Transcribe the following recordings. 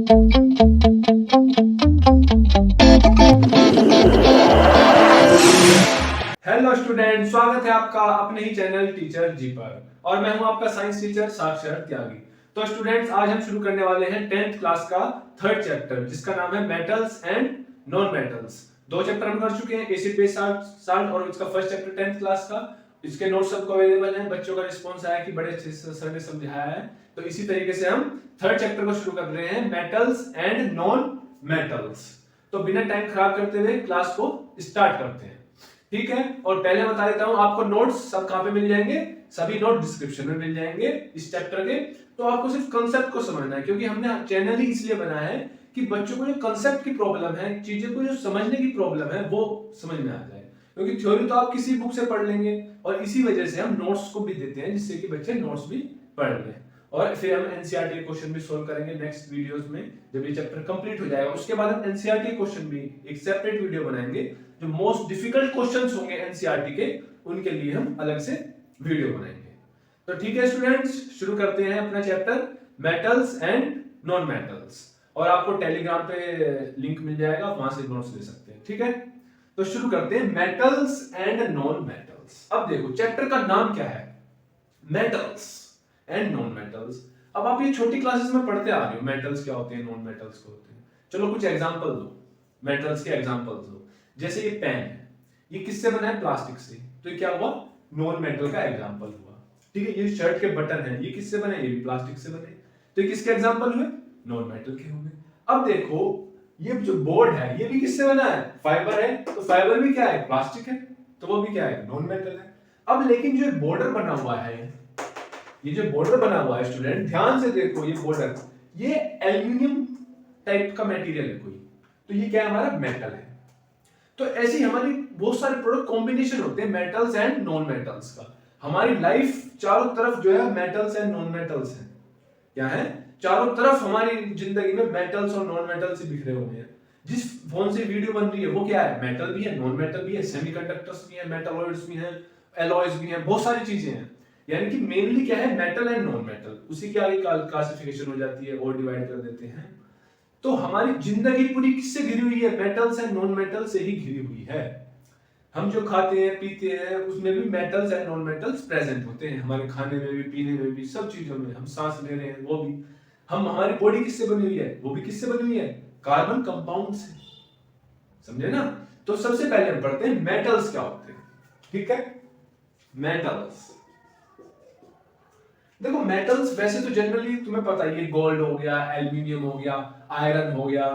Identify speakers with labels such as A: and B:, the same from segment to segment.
A: Hello student, स्वागत है आपका अपने ही चैनल टीचर जी पर। और मैं हूं आपका साइंस टीचर साक्षर त्यागी। तो स्टूडेंट्स, आज हम शुरू करने वाले हैं 10th क्लास का थर्ड चैप्टर, जिसका नाम है मेटल्स एंड नॉन मेटल्स। दो चैप्टर हम कर चुके हैं, एसिड बेस साल्ट, और इसका फर्स्ट चैप्टर 10th क्लास का। इसके नोट्स सबको अवेलेबल हैं। बच्चों का रिस्पॉन्स आया कि बड़े अच्छे से सर ने समझाया है। तो इसी तरीके से हम थर्ड चैप्टर को शुरू कर रहे हैं, मेटल्स एंड नॉन मेटल्स। तो बिना टाइम खराब करते हुए क्लास को स्टार्ट करते हैं, ठीक है। और पहले बता देता हूं, आपको नोट्स सब कहां पे मिल जाएंगे? सभी नोट डिस्क्रिप्शन में मिल जाएंगे इस चैप्टर के। तो आपको सिर्फ कंसेप्ट को समझना है, क्योंकि हमने चैनल ही इसलिए बनाया है कि बच्चों को जो कंसेप्ट की प्रॉब्लम है, चीजें को जो समझने की प्रॉब्लम है, वो समझ में आ जाए। क्योंकि थ्योरी तो आप किसी बुक से पढ़ लेंगे, और इसी वजह से हम नोट्स को भी देते हैं, जिससे कि बच्चे नोट्स भी पढ़ लें। और फिर हम एनसीईआरटी क्वेश्चन भी सोल्व करेंगे नेक्स्ट वीडियोस में, जब ये चैप्टर कंप्लीट हो जाएगा। उसके बाद हम एनसीईआरटी क्वेश्चन भी एक सेपरेट वीडियो बनाएंगे। जो मोस्ट डिफिकल्ट क्वेश्चंस होंगे एनसीईआरटी के, उनके लिए हम अलग से वीडियो बनाएंगे। तो ठीक है स्टूडेंट्स, शुरू करते हैं अपना chapter metals and non metals. और आपको टेलीग्राम पे लिंक मिल जाएगा, वहां से नोट्स ले सकते हैं, ठीक है। तो शुरू करते हैं, मेटल्स एंड नॉन मेटल्स। अब देखो, चैप्टर का नाम क्या है? Metals and non metals. अब आप ये छोटी क्लासेस में पढ़ते आ रहे हो, मेटल्स क्या होते हैं, नॉन मेटल्स क्या होते हैं। चलो कुछ एग्जांपल दो, मेटल्स के एग्जांपल्स दो। जैसे ये पेन है, ये किससे बना है? प्लास्टिक से। तो ये क्या हुआ? नॉन मेटल का एग्जांपल हुआ, ठीक है। ये शर्ट के बटन है, ये किससे बने? ये भी प्लास्टिक से बने। तो ये किसके एग्जांपल हुए? नॉन मेटल के हुए। अब देखो, ये जो बोर्ड है, ये भी किससे बना है? फाइबर है। तो फाइबर भी क्या है? प्लास्टिक है। तो वो भी क्या है? नॉन मेटल है। अब लेकिन जो बॉर्डर बना हुआ है, ये जो बॉर्डर बना हुआ है स्टूडेंट, ध्यान से देखो, ये बॉर्डर, ये एल्यूमिनियम टाइप का मटेरियल है कोई। तो ये क्या है? हमारा मेटल है। तो ऐसी हमारी बहुत सारे प्रोडक्ट कॉम्बिनेशन होते हैं मेटल्स एंड नॉन मेटल्स का। हमारी लाइफ चारों तरफ जो है मेटल्स एंड नॉन मेटल्स है। क्या है? चारों तरफ हमारी जिंदगी में मेटल्स और नॉन मेटल्स ही बिखरे हुए हैं। जिस फोन से वीडियो बन रही है वो क्या है? मेटल भी है, नॉन मेटल भी है, सेमीकंडक्टर्स भी है, मेटलॉइड्स भी हैं, एलॉयज भी हैं, बहुत सारी चीजें हैं। यानी कि मेनली क्या है? Metal and non metal. उसी के आगे क्लासिफिकेशन हो जाती है और डिवाइड कर देते हैं। तो हमारी जिंदगी पूरी किससे घिरी हुई है? मेटल्स एंड नॉन मेटल से ही घिरी हुई है। हम जो खाते हैं पीते हैं, उसमें भी metals and non metals present होते हैं। हमारे खाने में भी, पीने में भी, सब चीजों में। हम सांस ले रहे हैं, वो भी। हम, हमारी बॉडी किससे बनी हुई है? वो भी किससे बनी हुई है? कार्बन कंपाउंड से। समझे ना? तो सबसे पहले हम पढ़ते हैं मेटल्स क्या होते हैं, ठीक है। मेटल्स, देखो मेटल्स वैसे तो जनरली तुम्हें पता ही है, गोल्ड हो गया, एल्यूमिनियम हो गया, आयरन हो गया,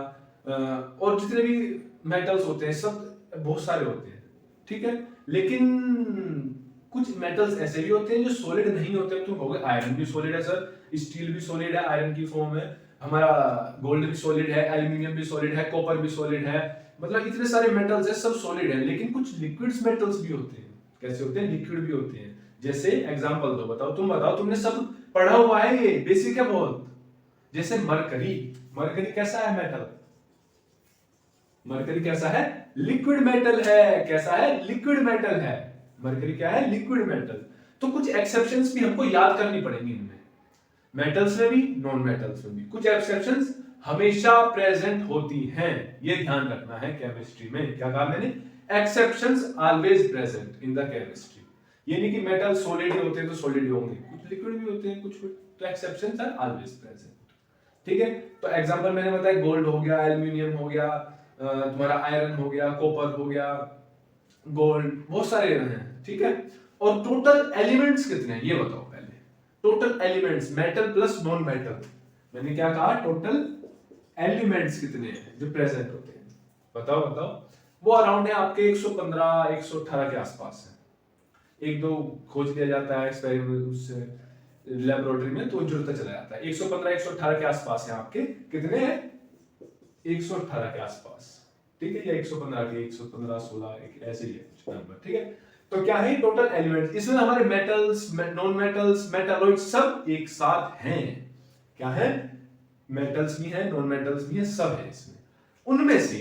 A: और जितने भी मेटल्स होते हैं सब बहुत सारे होते हैं, ठीक है। लेकिन कुछ मेटल्स ऐसे भी होते हैं जो सॉलिड नहीं होते। तुम कहोगे आयरन भी सॉलिड है सर, स्टील भी सॉलिड है, आयरन की फॉर्म है, हमारा गोल्ड भी सॉलिड है, एल्यूमिनियम भी सॉलिड है, कॉपर भी सॉलिड है। मतलब इतने सारे मेटल्स है, सब सॉलिड है। लेकिन कुछ लिक्विड्स मेटल्स भी होते हैं। कैसे होते हैं? लिक्विड भी होते हैं। जैसे एग्जांपल दो, बताओ, तुम बताओ, तुमने सब पढ़ा हुआ है, ये बेसिक है बहुत। जैसे मरकरी, मरकरी कैसा है मेटल? मरकरी कैसा है? लिक्विड मेटल है। कैसा है? लिक्विड मेटल है। मरकरी क्या है? Liquid metal. तो कुछ एक्सेप्शंस भी हमको याद करनी पड़ेंगी इनमें, मेटल्स में भी, नॉन मेटल्स में भी। कुछ एक्सेप्शंस हमेशा प्रेजेंट होती हैं, ये ध्यान रखना है केमिस्ट्री में। क्या कहा मैंने? Exceptions always present in the chemistry. ये नहीं कि मेटल सॉलिड होते हैं तो सॉलिड होंगे, कुछ लिक्विड भी होते हैं, कुछ। तो एक्सेप्शंस आर ऑलवेज प्रेजेंट, ठीक है। तो एग्जांपल मैंने बताया, गोल्ड हो गया, एल्यूमिनियम हो गया, तुम्हारा आयरन हो गया, कॉपर हो गया, गोल्ड, बहुत सारे हैं, ठीक है। और टोटल एलिमेंट्स कितने हैं ये बताओ पहले। Total elements, metal plus non metal, मैंने क्या कहा? टोटल एलिमेंट्स कितने हैं जो प्रेजेंट होते हैं? बताओ बताओ। वो अराउंड है आपके 115 118 के आसपास है। एक दो खोज लिया जाता है एक्सपेरिमेंट, उससे लेबोरेटरी में, तो जुड़ता चला जाता है। 115 118 के आसपास है आपके। कितने हैं? 118 के आसपास, ठीक है। या 115 के, 115 16 ऐसे ही है नंबर, ठीक है। तो क्या है? Total elements. इसमें हमारे मेटल्स, नॉन मेटल्स, मेटालॉइड्स सब एक साथ हैं। क्या है? मेटल्स भी हैं, नॉन मेटल्स भी हैं, सब है इसमें। उनमें से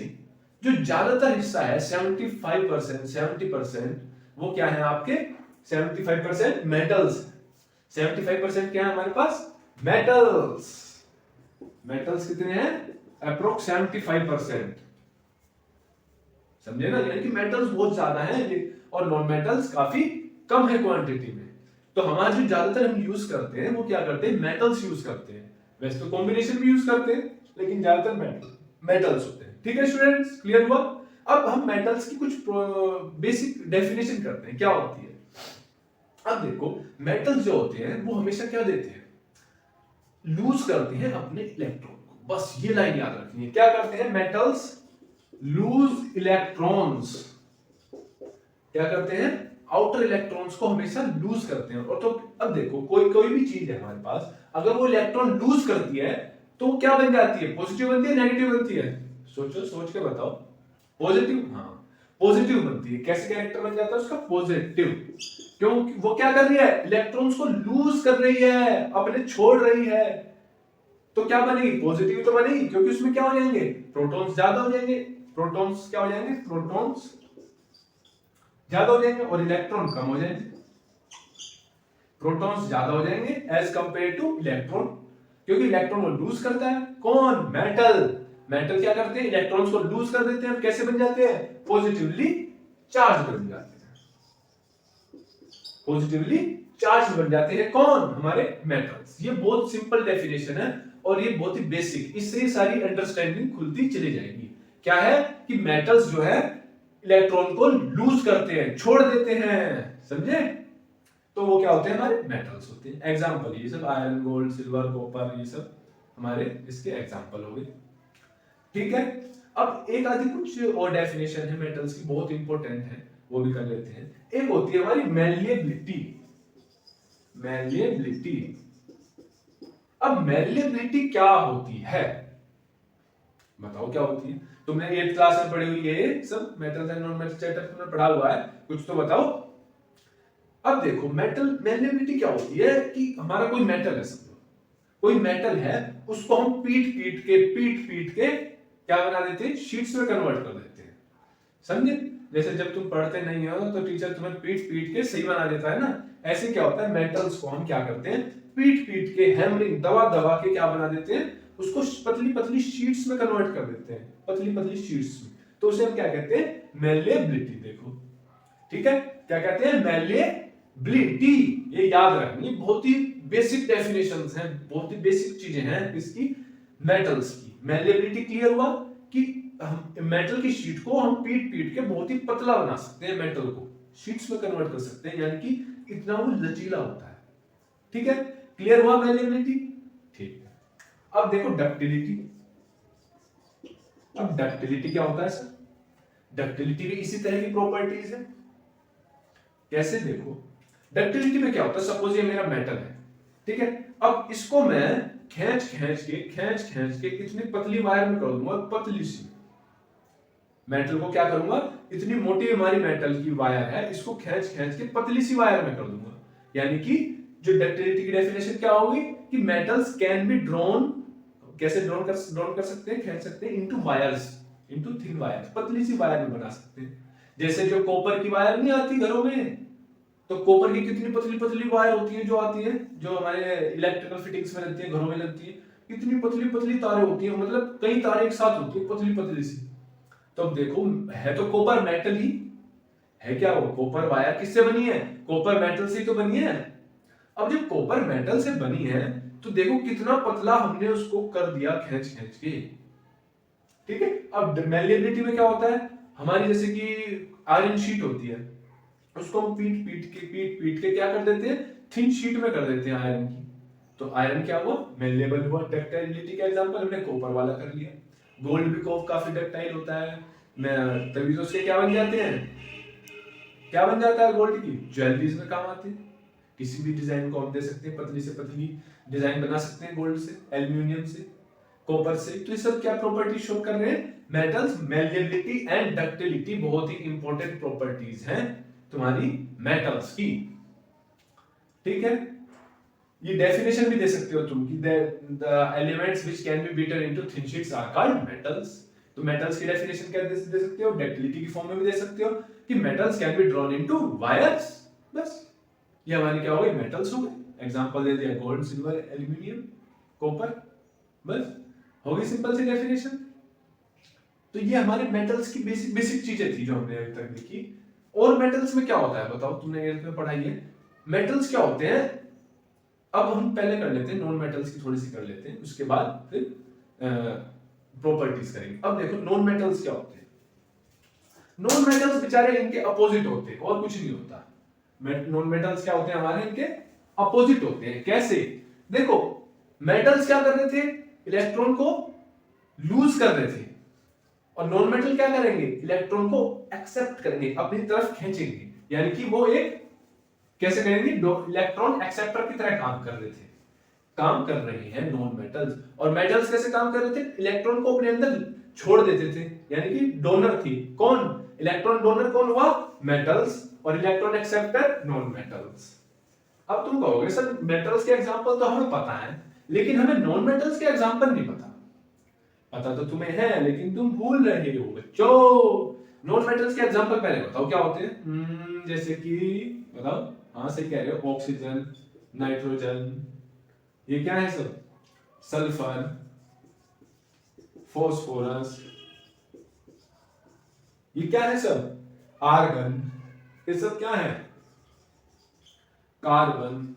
A: जो ज्यादातर हिस्सा है 75%, 70%, वो क्या है आपके? 75% मेटल्स। 75% क्या है हमारे पास? मेटल्स। मेटल्स कितने हैं? अप्रोक्स 75%। समझे ना, यानी कि मेटल्स बहुत ज्यादा हैं और नॉन मेटल्स काफी कम है क्वांटिटी में। तो हमारा जो ज्यादातर हम यूज करते हैं वो क्या करते हैं? मेटल्स यूज करते हैं। वैसे तो कॉम्बिनेशन भी यूज करते हैं, लेकिन ज्यादातर मेटल्स होते हैं। ठीक है स्टूडेंट्स, क्लियर हुआ? अब हम मेटल्स की कुछ बेसिक डेफिनेशन करते हैं, क्या होती है। अब देखो, मेटल्स जो होते हैं वो हमेशा क्या देते हैं? लूज करते हैं अपने इलेक्ट्रॉन को। बस ये लाइन याद रखनी है, क्या करते हैं मेटल्स? Loose electrons. क्या करते हैं? आउटर इलेक्ट्रॉन्स को हमेशा लूज करते हैं। और तो अब देखो, कोई भी चीज है हमारे पास, अगर वो इलेक्ट्रॉन लूज करती है तो क्या बन जाती है? पॉजिटिव बनती है, नेगेटिव बनती है? सोचो, सोच के बताओ। पॉजिटिव, हाँ पॉजिटिव बनती है। कैसे कैरेक्टर बन जाता है उसका? पॉजिटिव। क्योंकि वो क्या कर रही है? इलेक्ट्रॉन्स को लूज कर रही है, अपने छोड़ रही है। तो क्या बनेगी? पॉजिटिव तो बनेगी, क्योंकि उसमें क्या हो जाएंगे? प्रोटॉन्स ज्यादा हो जाएंगे। प्रोटॉन्स क्या हो जाएंगे? प्रोटॉन्स ज्यादा हो जाएंगे और इलेक्ट्रॉन कम हो जाएंगे। प्रोटॉन्स ज्यादा हो जाएंगे एज कंपेयर टू इलेक्ट्रॉन, क्योंकि इलेक्ट्रॉन को लूज करता है कौन? मेटल। मेटल क्या करते हैं? इलेक्ट्रॉन्स को लूज कर देते हैं। कैसे बन जाते हैं? पॉजिटिवली चार्ज बन जाते हैं। पॉजिटिवली चार्ज बन जाते हैं कौन? हमारे मेटल्स। ये बहुत सिंपल डेफिनेशन है और ये बहुत ही बेसिक, इससे सारी अंडरस्टैंडिंग खुलती चली जाएगी। क्या है कि मेटल्स जो है इलेक्ट्रॉन को लूज करते हैं, छोड़ देते हैं। समझे? तो वो क्या होते हैं? हमारे मेटल्स होते हैं। एग्जांपल ये सब आयरन, गोल्ड, सिल्वर, कॉपर, ये सब हमारे इसके एग्जांपल हो गए। ठीक है, अब एक आधी कुछ और डेफिनेशन है मेटल्स की, बहुत इंपॉर्टेंट है, वो भी कर लेते हैं। एक होती है हमारी मैलिएबिलिटी। मैलिएबिलिटी। अब मैलिएबिलिटी क्या होती है? बताओ क्या होती है? तुमने 8th क्लास में पढ़ी हुई है ये सब, metals and non metal chapter तुमने पढ़ा हुआ है, कुछ तो बताओ। अब देखो, मेटल मैलिएबिलिटी क्या होती है कि हमारा कोई मेटल है, समझो कोई मेटल है, उसको हम पीट पीट के क्या बना देते हैं? शीट्स में कन्वर्ट कर देते हैं। समझे? जैसे जब तुम पढ़ते नहीं हो तो टीचर तुम्हें पीट के सही बना देता है ना, ऐसे क्या होता है? मेटल्स को हम क्या करते हैं? पीट के, हैमरिंग, दबा के क्या बना देते हैं? उसको पतली पतली शीट्स में कन्वर्ट कर देते हैं, पतली पतली शीट्स में। तो उसे हम क्या कहते हैं? मैलिएबिलिटी। देखो, ठीक है, क्या कहते हैं? मैलिएबिलिटी। ये याद रखनी, बहुत ही बेसिक डेफिनेशंस हैं, बहुत ही बेसिक चीजें हैं इसकी, मेटल्स की। मैलिएबिलिटी क्लियर हुआ कि हम मेटल की शीट को हम पीट के बहुत ही पतला बना सकते हैं, मेटल को शीट्स में कन्वर्ट कर सकते हैं, यानी कि इतना वो लचीला होता है। ठीक है, क्लियर हुआ मैलिएबिलिटी? ठीक है, अब देखो डक्टिलिटी। अब डक्टिलिटी क्या होता है सर? डक्टिलिटी भी इसी तरह की प्रॉपर्टीज है। कैसे? देखो, डक्टिलिटी में क्या होता है? सपोज ये मेरा मेटल है, ठीक है, अब इसको मैं खींच के इतनी पतली वायर में कर दूंगा, पतली सी। मेटल को क्या करूंगा? इतनी मोटी हमारी मेटल की वायर है, इसको खींच के पतली सी वायर में कर दूंगा। यानी कि जो डक्टिलिटी की डेफिनेशन क्या होगी कि मेटल्स कैन बी ड्रॉन। कैसे ड्रॉन कर सकते हैं? खींच सकते हैं into wires, into thin wires, पतली सी वायर में बना सकते हैं। जैसे जो कॉपर की वायर नहीं आती घरों में, तो कॉपर की कितनी पतली पतली वायर होती है जो आती है, जो हमारे इलेक्ट्रिकल फिटिंग्स में लगती है, घरों में लगती है, कितनी पतली पतली तारें होती है, मतलब कई तारें एक साथ होती है, पतली पतली सी। तो अब देखो, है तो कॉपर मेटल ही है। क्या वो कॉपर वायर किससे बनी है? कॉपर मेटल से तो बनी है। अब जब कॉपर मेटल से बनी है तो देखो कितना पतला हमने उसको कर दिया खींच के। ठीक है, अब मैलिएबिलिटी में क्या होता है? हमारी जैसे कि आयरन शीट होती है, उसको हम पीट के क्या कर देते हैं? थिन शीट में कर देते हैं आयरन की। तो आयरन क्या हुआ? मेलेबल हुआ। डक्टाइलिटी का एग्जांपल हमने कॉपर वाला कर लिया। गोल्ड भी काफी डक्टाइल होता है, तभी तो उसके क्या बन जाते हैं? क्या बन जाता है गोल्ड की? ज्वेलरीज में काम आते हैं। किसी भी डिजाइन को हम दे सकते हैं, पतली से पतली डिजाइन बना सकते हैं गोल्ड से, एल्यूमिनियम से, कॉपर से। तो ये सब क्या प्रॉपर्टी शो कर रहे हैं? मेटल्स मैलिएबिलिटी एंड डक्टिलिटी बहुत ही इंपॉर्टेंट प्रॉपर्टीज हैं तुम्हारी मेटल्स की। ठीक है, ये डेफिनेशन भी दे सकते हो तुम कि the elements which can be beaten into thin sheets are called metals. तो मेटल्स की डेफिनेशन क्या दे सकते हो? डक्टिलिटी की फॉर्म में भी दे सकते हो कि metals can be drawn into wires. बस ये हमारी क्या हो गई? मेटल्स हो गए। एग्जांपल दे दिया, गोल्ड, सिल्वर, एल्यूमिनियम, कॉपर। बस होगी सिंपल सी डेफिनेशन। तो ये हमारे मेटल्स की बेसिक बेसिक चीजें थी जो हमने अभी तक देखी। और मेटल्स में क्या होता है बताओ, तुमने एट्थ में पढ़ाई है। मेटल्स क्या होते हैं, अब हम पहले कर लेते हैं नॉन मेटल्स की थोड़ी सी कर लेते हैं, उसके बाद फिर प्रॉपर्टीज करेंगे। अब देखो नॉन मेटल्स क्या होते हैं। नॉन मेटल्स बेचारे इनके अपोजिट होते हैं और कुछ नहीं होता। नॉन मेटल्स क्या होते हैं हमारे, इनके अपोजिट होते हैं। कैसे, देखो मेटल्स क्या कर रहे थे, इलेक्ट्रॉन को लूज कर रहे थे, और नॉन मेटल क्या करेंगे, इलेक्ट्रॉन को एक्सेप्ट करेंगे, अपनी तरफ खींचेंगे। यानी कि वो एक कैसे करेंगे, इलेक्ट्रॉन एक्सेप्टर की तरह काम कर रहे थे, काम कर रहे हैं नॉन मेटल्स। और मेटल्स कैसे काम कर रहे थे, इलेक्ट्रॉन को अपने अंदर छोड़ देते थे, यानी कि डोनर थी। कौन, इलेक्ट्रॉन डोनर कौन हुआ, मेटल्स, और इलेक्ट्रॉन एक्सेप्टर नॉन मेटल्स। अब तुम कहोगे सर मेटल्स के एग्जांपल तो हमें पता है, लेकिन हमें नॉन मेटल्स के एग्जांपल नहीं पता। पता तो तुम्हें है लेकिन तुम भूल रहे हो बच्चों। नॉन मेटल्स के एग्जांपल पहले बताओ क्या होते हैं। जैसे कि बताओ, हाँ सही कह रहे हो, ऑक्सीजन, नाइट्रोजन, ये क्या है सब, सल्फर, फॉस्फोरस, ये क्या है सब, आर्गन, ये सब क्या है, कार्बन।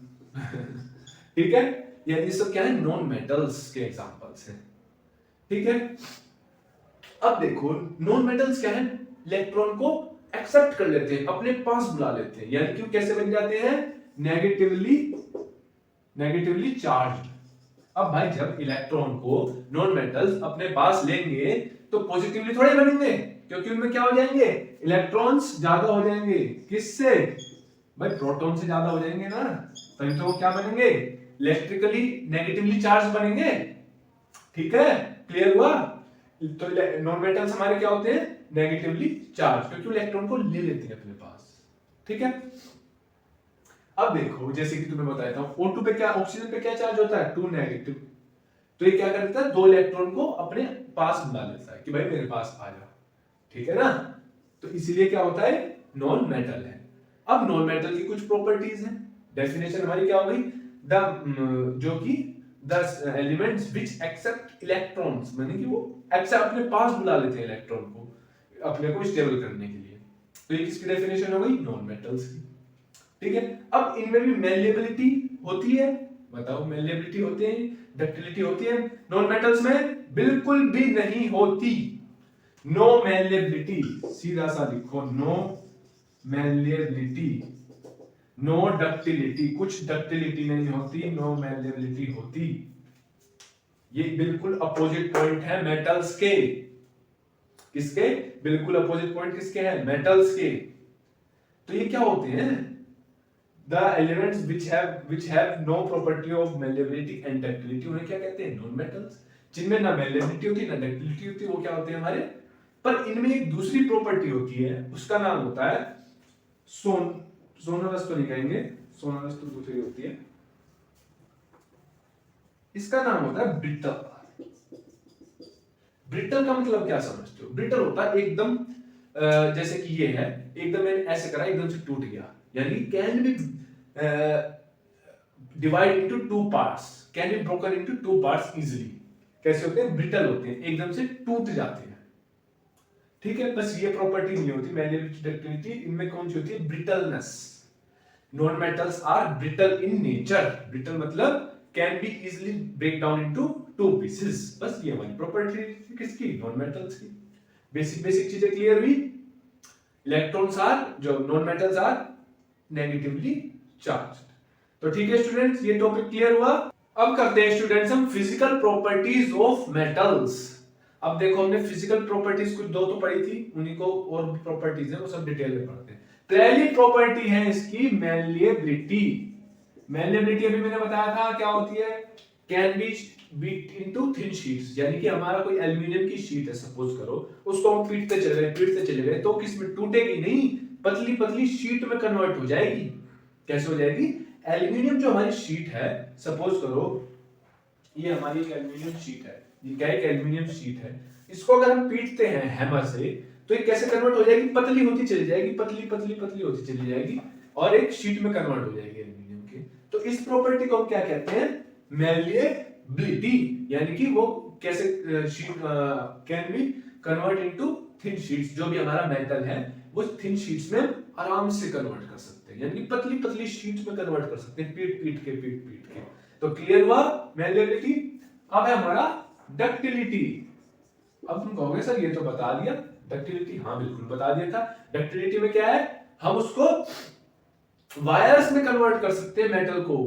A: ठीक है, ये सब क्या है, नॉन मेटल्स के एग्जांपल्स हैं। ठीक है, अब देखो नॉन मेटल्स क्या है, इलेक्ट्रॉन को एक्सेप्ट कर लेते हैं, अपने पास बुला लेते हैं, यानी कि कैसे बन जाते हैं, नेगेटिवली चार्ज। अब भाई जब इलेक्ट्रॉन को नॉन मेटल्स अपने पास लेंगे तो पॉजिटिवली थोड़े बनेंगे, क्योंकि उनमें क्या हो जाएंगे, इलेक्ट्रॉन्स ज्यादा हो जाएंगे। किससे, भाई प्रोटॉन से ज्यादा हो जाएंगे ना, तभी तो वो क्या बनेंगे, इलेक्ट्रिकली नेगेटिवली चार्ज बनेंगे। ठीक है, क्लियर हुआ। तो नॉन मेटल्स हमारे क्या होते हैं, नेगेटिवली चार्ज, क्योंकि इलेक्ट्रॉन को ले लेते हैं अपने पास। ठीक है, अब देखो जैसे कि तुम्हें बताया था O2 पे क्या, ऑक्सीजन पे क्या चार्ज होता है, 2 नेगेटिव। तो ये क्या करता है, 2 इलेक्ट्रॉन को अपने पास बुला लेता है कि भाई मेरे पास आ जा। ठीक है ना, तो इसीलिए क्या होता है, नॉन मेटल है। अब नॉन मेटल की कुछ प्रॉपर्टीज हैं। डेफिनेशन हमारी क्या हो गई, द जो कि the elements which accept electrons, माने कि वो एक्सेप्ट अपने पास बुला लेते हैं इलेक्ट्रॉन को, अपने को स्टेबल करने के लिए। तो ये किसकी डेफिनेशन हो गई, नॉन मेटल्स की। ठीक है, अब इनमें भी मेलिएबिलिटी होती है, बताओ मेलिएबिलिटी होती है, डक्टिलिटी होती है, नॉन मेटल्स में बिल्कुल भी नहीं होती। नो मेलिएबिलिटी, सीधा सा लिखो, नो मेलिएबिलिटी, नो डक्टिलिटी, कुछ डक्टिलिटी नहीं होती, नो मेलिएबिलिटी होती। ये बिल्कुल अपोजिट पॉइंट है मेटल्स के। किसके, बिल्कुल अपोजिट पॉइंट किसके हैं, मेटल्स के। तो ये क्या होते हैं, the elements which have no property of malleability and ductility, उन्हें क्या कहते हैं, नॉन मेटल्स। जिनमें ना malleability होती ना ductility होती, वो क्या होते हैं हमारे, पर इनमें एक दूसरी प्रॉपर्टी होती है, उसका नाम होता है सोनरस तो नहीं कहेंगे, सोनरस तो दूसरी होती है, इसका नाम होता है ब्रिटल। ब्रिटल का मतलब क्या समझते हो, ब्रिटल होता है एकदम जैसे कि ये है, एकदम मैंने ऐसे करा एकदम से टूट गया, यानी can be divide into 2 parts, can be broken into 2 parts easily. कैसे होते हैं, ब्रिटल होते हैं, एकदम से टूट जाते हैं। ठीक है, बस ये प्रॉपर्टी नहीं होती मैलिएबिलिटी डक्टिलिटी, इनमें कौन सी होती है, brittleness. Non metals are brittle in nature, brittle मतलब can be easily break down into 2 pieces. बस ये हमारी प्रॉपर्टी किसकी, नॉन मेटल्स की। बेसिक बेसिक चीजें क्लियर हुई। इलेक्ट्रॉन्स आर, जो non metals are negatively charged. तो ठीक है स्टूडेंट्स, ये टॉपिक क्लियर हुआ। अब करते हैं स्टूडेंट्स हम फिजिकल प्रॉपर्टीज ऑफ मेटल्स। अब देखो हमने फिजिकल प्रॉपर्टीज कुछ दो तो पढ़ी थी, उन्हीं को और भी प्रॉपर्टीज है वो सब डिटेल में पढ़ते हैं। पहली प्रॉपर्टी है इसकी मैलिएबिलिटी। मैलिएबिलिटी अभी मैंने बताया था क्या होती है, can be beat into thin sheets, यानी कि हमारा कोई एल्युमिनियम की शीट है सपोज करो, उसको हम पीटते चले गए तो किसमें टूटेगी नहीं, पतली पतली शीट में कन्वर्ट हो जाएगी। कैसे हो जाएगी, एल्युमिनियम जो हमारी शीट है, सपोज करो ये हमारी एक एल्युमिनियम शीट है, ये क्या एक एल्युमिनियम शीट है, इसको अगर हम पीटते हैं हैमर से तो ये कैसे कन्वर्ट हो जाएगी, पतली होती चली जाएगी, पतली पतली पतली होती चली जाएगी और एक शीट में कन्वर्ट हो जाएगी एल्युमिनियम की। तो इस प्रॉपर्टी को हम क्या कहते हैं, मैलिएबिलिटी, यानी कि वो कैसे sheet can be convert into thin sheets, जो भी हमारा मेटल है वो थिन शीट्स में आराम से कन्वर्ट कर सकते हैं, यानी पतली पतली शीट्स में कन्वर्ट कर सकते हैं, पीट के। तो क्लियर हुआ मैलिएबिलिटी। अब है हमारा डक्टिलिटी। अब तुम कहोगे सर ये तो बता दिया डक्टिलिटी, हाँ बिल्कुल बता दिया था। डक्टिलिटी में क्या है, हम उसको वायर्स में कन्वर्ट कर सकते हैं, मेटल को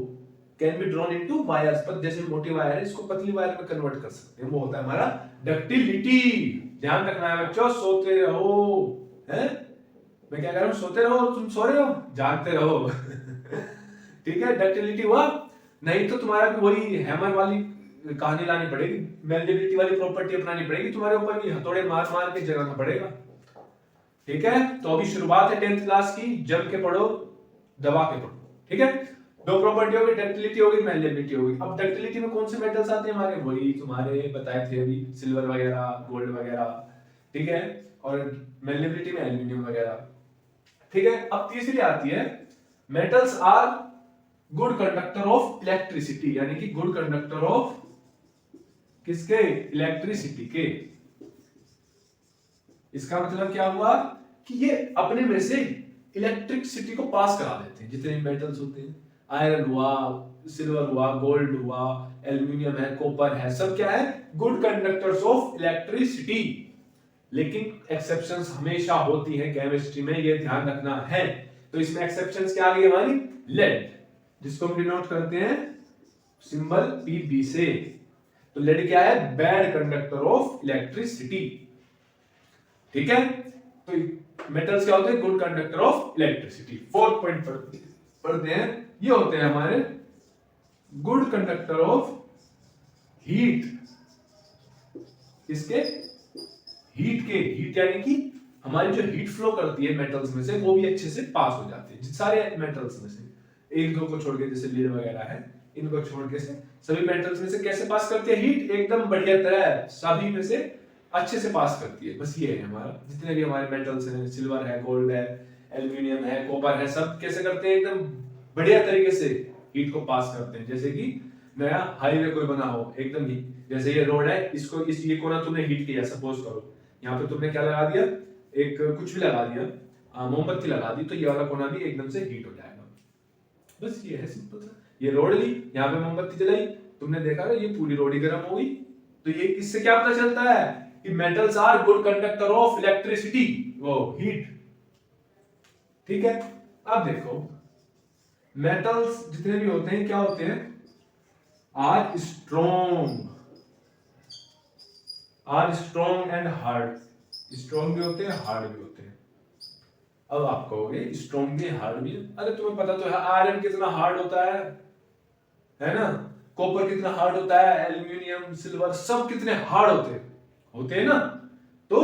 A: can be drawn into wires, पर जैसे मोटी वायर है इसको पतली वायर में कन्वर्ट कर सकते हैं, वो होता है हमारा डक्टिलिटी। ध्यान रखना है बच्चों, सोते रहो, हैं मैं क्या कह रहा हूं, सोते रहो, तुम सो रहे हो, जागते रहो ठीक है, डक्टिलिटी हुआ। नहीं तो तुम्हारा भी वही हैमर वाली कहानी लानी पड़ेगी, मैलिएबिलिटी वाली प्रॉपर्टी अपनानी पड़ेगी, तुम्हारे ऊपर भी हथौड़े मार मार के जगाना पड़ेगा। ठीक है, तो अभी शुरुआत है 10th क्लास की, जम के पढ़ो, दबा के पढ़ो। ठीक है, दो प्रॉपर्टी होगी, डक्टिलिटी होगी, मैलिएबिलिटी होगी। अब डक्टिलिटी में कौन से मेटल्स आते हैं हमारे, वही तुम्हारे बताए थे अभी, सिल्वर वगैरह, गोल्ड वगैरह। ठीक है, और मैलिएबिलिटी में एल्यूमिनियम वगैरह। ठीक है, अब तीसरी आती है metals are good conductor of electricity, यानी कि गुड कंडक्टर ऑफ किसके, इलेक्ट्रिसिटी के। इसका मतलब क्या हुआ कि ये अपने में से इलेक्ट्रिसिटी को पास करा देते हैं, जितने मेटल्स होते हैं, आयरन हुआ, सिल्वर हुआ, गोल्ड हुआ, एल्यूमिनियम है, कॉपर है, सब क्या है, गुड कंडक्टर्स ऑफ इलेक्ट्रिसिटी। लेकिन एक्सेप्शंस हमेशा होती हैं केमिस्ट्री में, ये ध्यान रखना है। तो इसमें एक्सेप्शंस क्या आ गई हमारी, लेड, जिसको हम डिनोट करते हैं सिंबल Pb से। तो लेड क्या है, बैड कंडक्टर ऑफ इलेक्ट्रिसिटी। ठीक है, तो मेटल्स क्या होते हैं, good conductor of electricity. Fourth point पढ़ते हैं, ये होते हैं हमारे गुड कंडक्टर ऑफ हीट। इसके हीट के, हीट यानी कि हमारी जो हीट फ्लो करती है मेटल्स में से, वो भी अच्छे से पास हो जाती है, सारे मेटल्स में से, एक दो को छोड़ के, जैसे लीड वगैरह है, इनको छोड़ के से सभी मेटल्स में से कैसे पास करती है हीट, एकदम बढ़िया तरह सभी में से अच्छे से पास करती है। बस ये है हमारा, जितने भी हमारे मेटल्स हैं, सिल्वर है, गोल्ड है, एल्यूमिनियम है, कॉपर है, सब कैसे करते हैं, एकदम बढ़िया तरीके से हीट को पास करते हैं। जैसे कि नया हाईवे कोई बना हो, एकदम ही जैसे ये रोड है, इसको ये कोना तुमने हीट किया, सपोज करो यहाँ पे तुमने क्या लगा दिया, एक कुछ भी लगा दिया, मोमबत्ती लगा दी, तो ये वाला कोना भी एकदम से हीट हो जाएगा। बस ये है सिंपल सा, ये रोड ली, यहाँ पे मोमबत्ती जलाई, तुमने देखा ना ये पूरी रोड ही गर्म हो गई। तो ये इससे क्या पता चलता है कि metals are good conductor of electricity, वो हीट। ठीक है, अब देखो मेटल्स जितने भी होते हैं क्या होते हैं, are strong and hard. Strong भी होते हैं, हार्ड भी होते हैं। अब आप कहोगे स्ट्रॉन्ग भी, हार्ड भी, अरे तुम्हें पता तो है आयरन कितना हार्ड होता है ना, कॉपर कितना हार्ड होता है, एल्यूमिनियम, सिल्वर, सब कितने हार्ड होते हैं ना। तो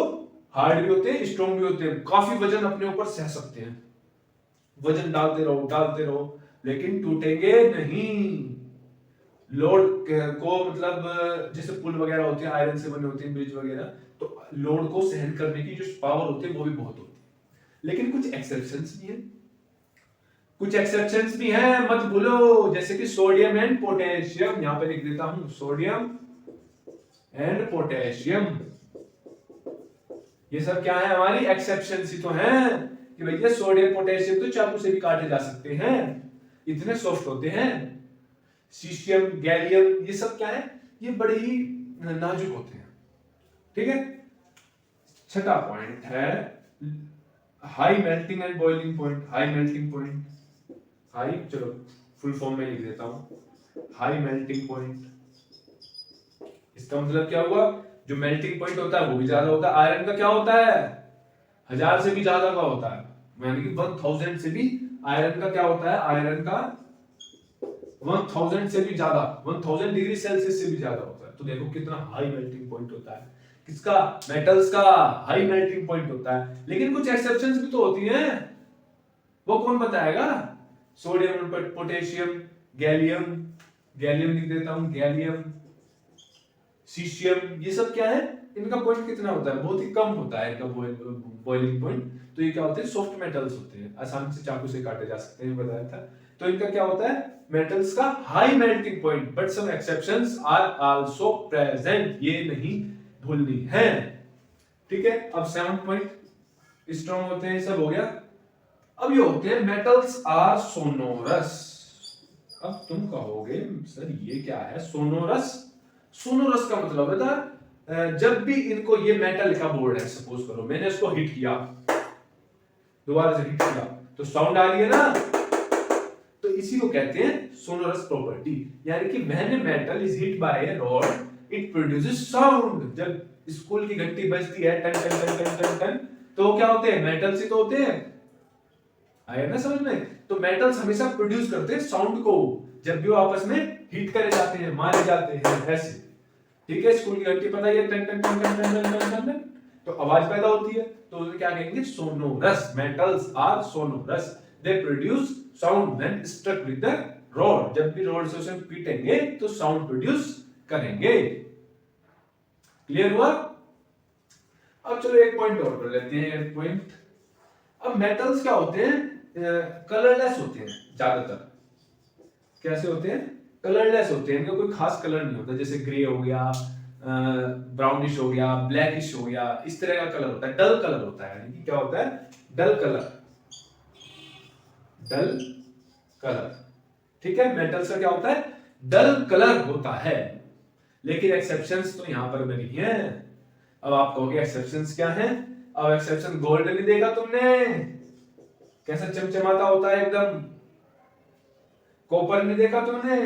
A: हार्ड भी होते हैं, स्ट्रॉन्ग भी होते हैं, काफी वजन अपने ऊपर सह सकते हैं, वजन डालते रहो, लेकिन टूटेंगे नहीं। लोड को मतलब जैसे पुल वगैरह होते हैं, आयरन से बने होते हैं, ब्रिज वगैरह, तो लोड को सहन करने की जो पावर होती है वो भी बहुत होती है। लेकिन कुछ एक्सेप्शंस भी हैं, मत भूलो, जैसे कि सोडियम एंड पोटेशियम, यहां पे लिख देता हूं, सोडियम एंड पोटेशियम, ये सब क्या है, हमारी एक्सेप्शंस ही तो हैं कि भैया सोडियम पोटेशियम तो चाकू से भी काटे जा सकते हैं, इतने सॉफ्ट होते हैं। सीशियम, गैलियम, ये सब क्या है, ये बड़े ही नाजुक होते हैं। ठीक है, छठा पॉइंट है high melting and boiling point. High चलो फुल फॉर्म में लिख देता हूं, हाई मेल्टिंग पॉइंट। इसका मतलब क्या हुआ, जो मेल्टिंग पॉइंट होता है वो भी ज्यादा होता है। आयरन का क्या होता है, 1000 से भी ज्यादा का होता है, यानी कि 1000 से भी आयरन का क्या होता है, आयरन का 1000 से भी ज्यादा, 1000 डिग्री सेल्सियस से भी ज्यादा होता है। तो देखो कितना हाई मेल्टिंग पॉइंट होता है, किसका, मेटल्स का हाई मेल्टिंग पॉइंट होता है। लेकिन कुछ एक्सेप्शंस भी तो होती हैं, वो कौन बताएगा, सोडियम, पोटेशियम, गैलियम लिख देता हूं, गैलियम, सीशियम, ये सब क्या है, इनका पॉइंट कितना होता है, बहुत ही कम होता है इनका बॉइलिंग पॉइंट। तो ये क्या होते हैं, सॉफ्ट मेटल्स होते हैं, आसानी से चाकू से काटे जा सकते हैं, बताया था। तो इनका क्या होता है, मेटल्स का high melting point, but some exceptions are also present, ये नहीं भूलनी है। ठीक है, अब 7 पॉइंट स्ट्रॉन्ग होते हैं, सब हो गया। अब ये होते हैं मेटल्स आर सोनोरस। अब तुम कहोगे सर ये क्या है सोनोरस? सोनोरस का मतलब है था जब भी इनको, ये मेटल का बोर्ड है सपोज करो, मैंने इसको हिट किया, दोबारा से हिट किया तो साउंड आ रही है ना, तो इसी को कहते हैं सोनोरस प्रॉपर्टी। यानी कि when a metal is hit by a rod it produces sound. जब स्कूल की घंटी बजती है टन टन टन टन टन टन, तो क्या होते हैं, मेटल से तो होते हैं, आया ना समझ में? तो मेटल्स हमेशा प्रोड्यूस करते हैं साउंड को जब भी वो आपस में हिट करे जाते हैं, मारे जाते हैं, ऐसे। ठीक है, स्कूल की घंटी पता है टन टन टन टन टन टन टन टन, तो आवाज पैदा होती है, तो उसे क्या कहेंगे, sonorous. Metals are sonorous, they produce sound when struck with the rod. जब भी रॉड से उसे पीटेंगे तो साउंड प्रोड्यूस करेंगे। क्लियर हुआ? अब चलो एक पॉइंट और कर लेते हैं, एक पॉइंट। अब मेटल्स क्या होते हैं, कलरलेस होते हैं ज्यादातर। कैसे होते हैं, कलरलेस होते हैं, इनका कोई खास कलर नहीं होता, जैसे ग्रे हो गया, ब्राउनिश हो गया, ब्लैकिश हो गया, इस तरह का कलर होता है, डल कलर होता है। यानी कि क्या होता है, डल कलर, डल कलर। ठीक है, मेटल्स का क्या होता है, डल कलर होता है। लेकिन एक्सेप्शंस तो यहां पर नहीं है। अब आप कहोगे एक्सेप्शंस क्या हैं? अब एक्सेप्शन गोल्ड नहीं देखा तुमने, कैसा चमचमाता होता है एकदम। कॉपर नहीं देखा तुमने,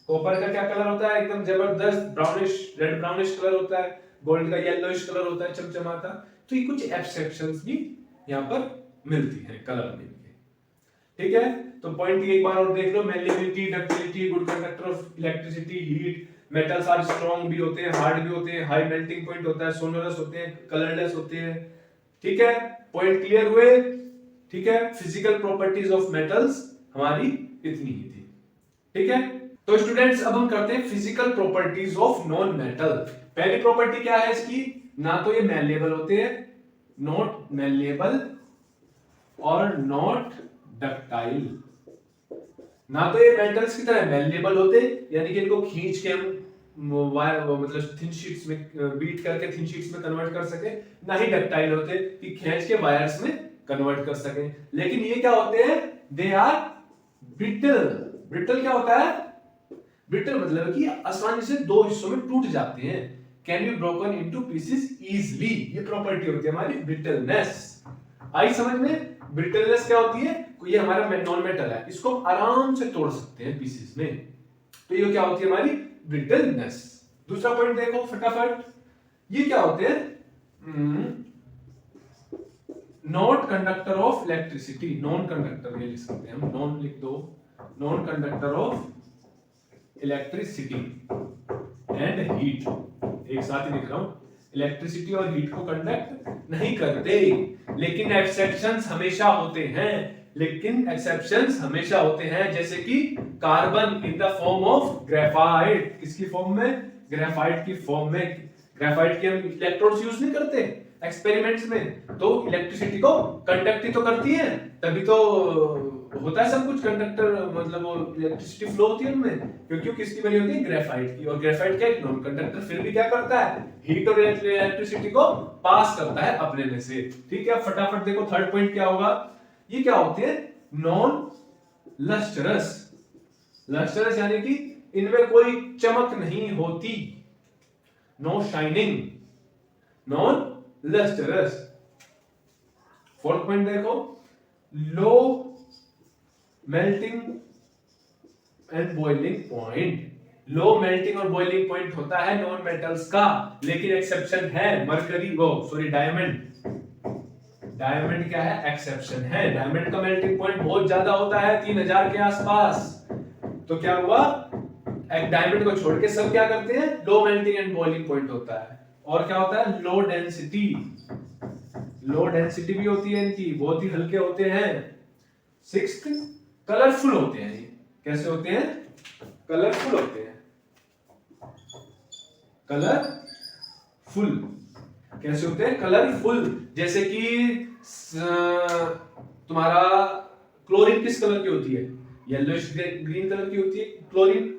A: कॉपर का क्या कलर होता है, एकदम जबरदस्त ब्राउनिश, रेड ब्राउनिश कलर होता है। गोल्ड का येलोइश कलर होता है, चमचमाता। तो ये कुछ एक्सेप्शंस भी यहां पर मिलती है कलर में। ठीक है, तो पॉइंट एक बार और देख लो, malleability, ductility, good conductor of electricity, heat, metals are strong भी होते हैं, हार्ड भी होते हैं, हाई मेल्टिंग पॉइंट होता है, सोनोरस होते हैं, कलरलेस होते हैं। ठीक है, पॉइंट क्लियर हुए? ठीक है, फिजिकल प्रॉपर्टीज ऑफ मेटल्स हमारी इतनी ही थी। ठीक है, तो स्टूडेंट्स अब हम करते हैं physical properties of non metal. पहली प्रॉपर्टी क्या है इसकी, ना तो ये मैलेबल होते हैं, नॉट मैलेबल, और नॉट डक्टाइल। ना तो ये मेटल्स की तरह मैलेबल होते, यानी कि इनको खींच के हम वायर, मतलब थिन शीट्स में बीट करके थिन शीट्स में कन्वर्ट कर सके, ना ही डक्टाइल होते कि खींच के वायर्स में कन्वर्ट कर सके। लेकिन ये क्या होते हैं, दे आर ब्रिटल। ब्रिटल क्या होता है, ब्रिटल मतलब कि आसानी से दो हिस्सों में टूट जाते हैं, can be broken into pieces easily. ये प्रॉपर्टी होती है हमारी ब्रिटलनेस। आई समझ में? ब्रिटलनेस क्या होती है, ये हमारा नॉन मेटल है, इसको आराम से तोड़ सकते हैं पीसेस में, तो ये क्या होती है हमारी ब्रिटलनेस। दूसरा पॉइंट देखो फटाफट, ये क्या होते हैं, not conductor of electricity. Non conductor ये लिख सकते हैं हम, नॉन लिख दो, non conductor of electricity and heat, एक साथ ही लिख रहा हूं, इलेक्ट्रिसिटी और हीट को कंडक्ट नहीं करते। लेकिन एक्सेप्शंस हमेशा होते हैं, लेकिन एक्सेप्शंस हमेशा होते हैं, जैसे कि carbon in the form of graphite. किसकी फॉर्म में, ग्रेफाइट की फॉर्म में। ग्रेफाइट के हम इलेक्ट्रोड्स यूज नहीं करते एक्सपेरिमेंट्स में, तो इलेक्ट्रिसिटी को कंडक्ट ही तो करती है, तभी तो होता है सब कुछ, कंडक्टर मतलब वो इलेक्ट्रिसिटी फ्लो होती है उनमें, क्योंकि किसकी बनी होती है, ग्रेफाइट की। और ग्रेफाइट क्या है, नॉन कंडक्टर, फिर भी क्या करता है, हीट और इलेक्ट्रिसिटी को पास करता है अपने में से। ठीक है, फटाफट देखो थर्ड पॉइंट क्या होगा, ये क्या होते हैं, नॉन लस्टरस। लस्टरस यानी कि इनमें कोई चमक नहीं होती, no shining, non lustrous. Fourth point देखो, low melting and boiling point. Low melting और बॉइलिंग पॉइंट होता है नॉन मेटल्स का, लेकिन एक्सेप्शन है मरकरी, वो सॉरी डायमंड। डायमंड क्या है, एक्सेप्शन है। डायमंड का मेल्टिंग पॉइंट बहुत ज्यादा होता है, 3000 के आसपास। तो क्या हुआ, एक डायमंड को छोड़ के सब क्या करते हैं, लो मेल्टिंग एंड बॉइलिंग पॉइंट होता है। और क्या होता है, लो डेंसिटी। लो डेंसिटी भी होती है इनकी, बहुत ही हल्के होते हैं। सिक्स्थ, कलरफुल होते हैं। ये कैसे होते हैं, कलरफुल होते हैं। कलरफुल कैसे होते हैं, कलरफुल। जैसे कि तुम्हारा क्लोरीन किस कलर की होती है, येलोइश ग्रीन कलर की होती है क्लोरीन,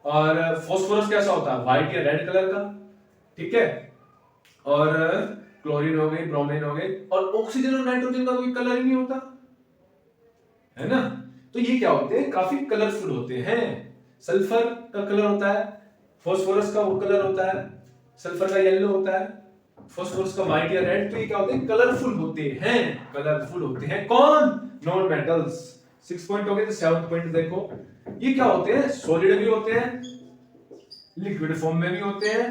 A: और फास्फोरस कैसा होता है, व्हाइट या रेड कलर का, ठीक है। और क्लोरीन हो गई, ब्रोमीन हो गई, और ऑक्सीजन और नाइट्रोजन का कोई कलर ही नहीं होता, है ना। तो ये क्या होते हैं, काफी कलरफुल होते हैं। सल्फर का कलर होता है, फास्फोरस का वो कलर होता है, सल्फर का येलो होता है, फास्फोरस का व्हाइट या रेड। तो ये क्या होते हैं, कलरफुल होते हैं, कलरफुल होते हैं। कौन, नॉन मेटल्स। 6 पॉइंट हो गए, तो 7 पॉइंट देखो, ये क्या होते हैं, सॉलिड भी होते हैं, लिक्विड फॉर्म में भी होते हैं,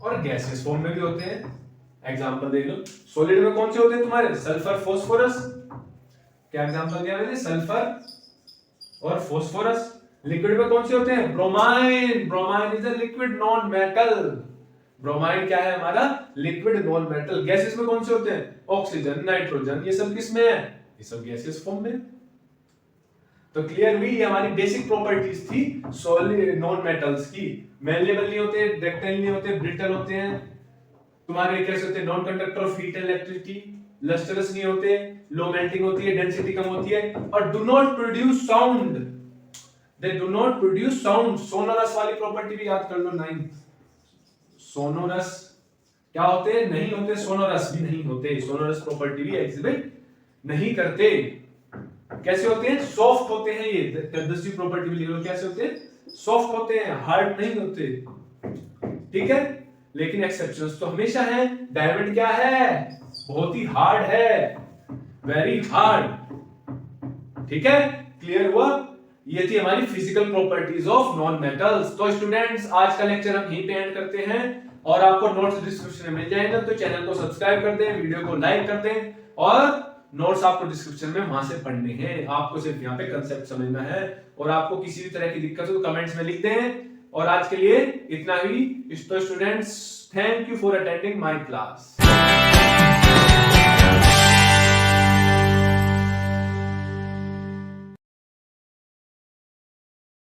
A: और गैसियस फॉर्म में भी होते हैं। एग्जांपल देख लो, सॉलिड में कौन से होते हैं तुम्हारे, सल्फर, फास्फोरस। क्या एग्जांपल दिया मैंने, सल्फर और फास्फोरस। लिक्विड में कौन से होते हैं, bromine. Bromine is a liquid non metal. Bromine क्या है हमारा, लिक्विड नॉन मेटल। गैसेस में कौन से होते हैं, ऑक्सीजन, नाइट्रोजन, ये सब किस में है, ये सब गैसियस फॉर्म में। तो क्लियर हुई, ये हमारी बेसिक प्रॉपर्टीज थी सॉलिड नॉन मेटल्स की। मेलेबल नहीं होते, डक्टाइल नहीं होते, ब्रिटल होते हैं। तुम्हारे कैसे होते हैं, non conductor of heat and electricity, lustrous नहीं होते, लो मेल्टिंग होती है, डेंसिटी कम होती है, और do not produce sound. They do not produce sound. Sonorous वाली प्रॉपर्टी भी याद कर लो, 9th। सोनोरस क्या होते हैं, नहीं होते, सोनोरस भी नहीं होते, सोनोरस प्रॉपर्टी भी एग्जिबिट नहीं करते। कैसे होते हैं, सॉफ्ट होते हैं। ये 10वीं प्रॉपर्टी भी लिख लो, कैसे होते हैं, सॉफ्ट होते हैं, हार्ड नहीं होते, ठीक है। लेकिन एक्सेप्शंस तो हमेशा है। डायमंड क्या है, बहुत ही हार्ड है, वेरी हार्ड, ठीक है। क्लियर हुआ, ये थी हमारी physical properties of non metals. तो स्टूडेंट्स, आज का लेक्चर हम यहीं पे एंड करते हैं, और आपको नोट्स डिस्क्रिप्शन में मिल जाएगा, तो चैनल को सब्सक्राइब कर दें, वीडियो को लाइक कर दें, और नोट्स आपको डिस्क्रिप्शन में वहां से पढ़ने हैं। आपको सिर्फ यहाँ पे कंसेप्ट समझना है, और आपको किसी भी तरह की दिक्कत हो तो कमेंट्स में लिख दें। और आज के लिए इतना ही। तो students, thank you for attending my class.